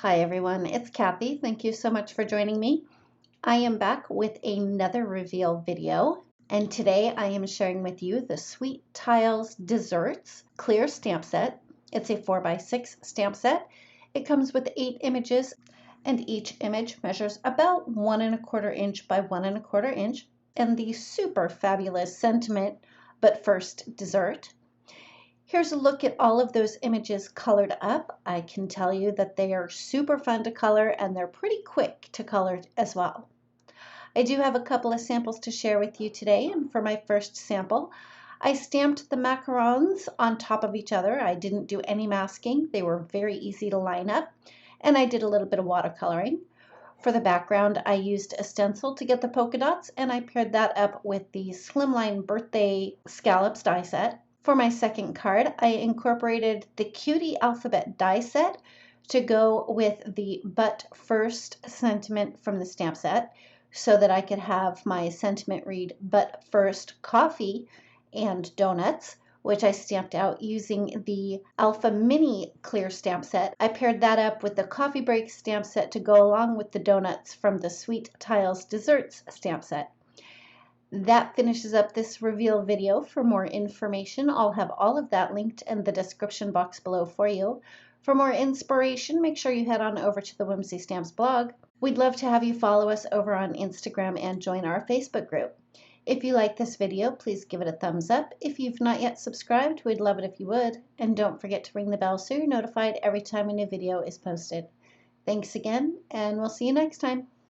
Hi everyone, it's Kathy. Thank you so much for joining me. I am back with another reveal video, and today I am sharing with you the Sweet Tiles Desserts clear stamp set. It's a 4x6 stamp set. It comes with 8 images, and each image measures about 1¼ inch by 1¼ inch, and the super fabulous Sentiment But First dessert. Here's a look at all of those images colored up. I can tell you that they are super fun to color and they're pretty quick to color as well. I do have a couple of samples to share with you today, and for my first sample, I stamped the macarons on top of each other. I didn't do any masking. They were very easy to line up, and I did a little bit of watercoloring. For the background, I used a stencil to get the polka dots, and I paired that up with the Slimline Birthday Scallops die set. For my second card, I incorporated the Cutie Alphabet die set to go with the But First sentiment from the stamp set so that I could have my sentiment read But First Coffee and Donuts, which I stamped out using the Alpha Mini clear stamp set. I paired that up with the Coffee Break stamp set to go along with the donuts from the Sweet Tiles Desserts stamp set. That finishes up this reveal video. For more information, I'll have all of that linked in the description box below for you. For more inspiration, make sure you head on over to the Whimsy Stamps blog. We'd love to have you follow us over on Instagram and join our Facebook group. If you like this video, please give it a thumbs up. If you've not yet subscribed, we'd love it if you would. And don't forget to ring the bell so you're notified every time a new video is posted. Thanks again, and we'll see you next time.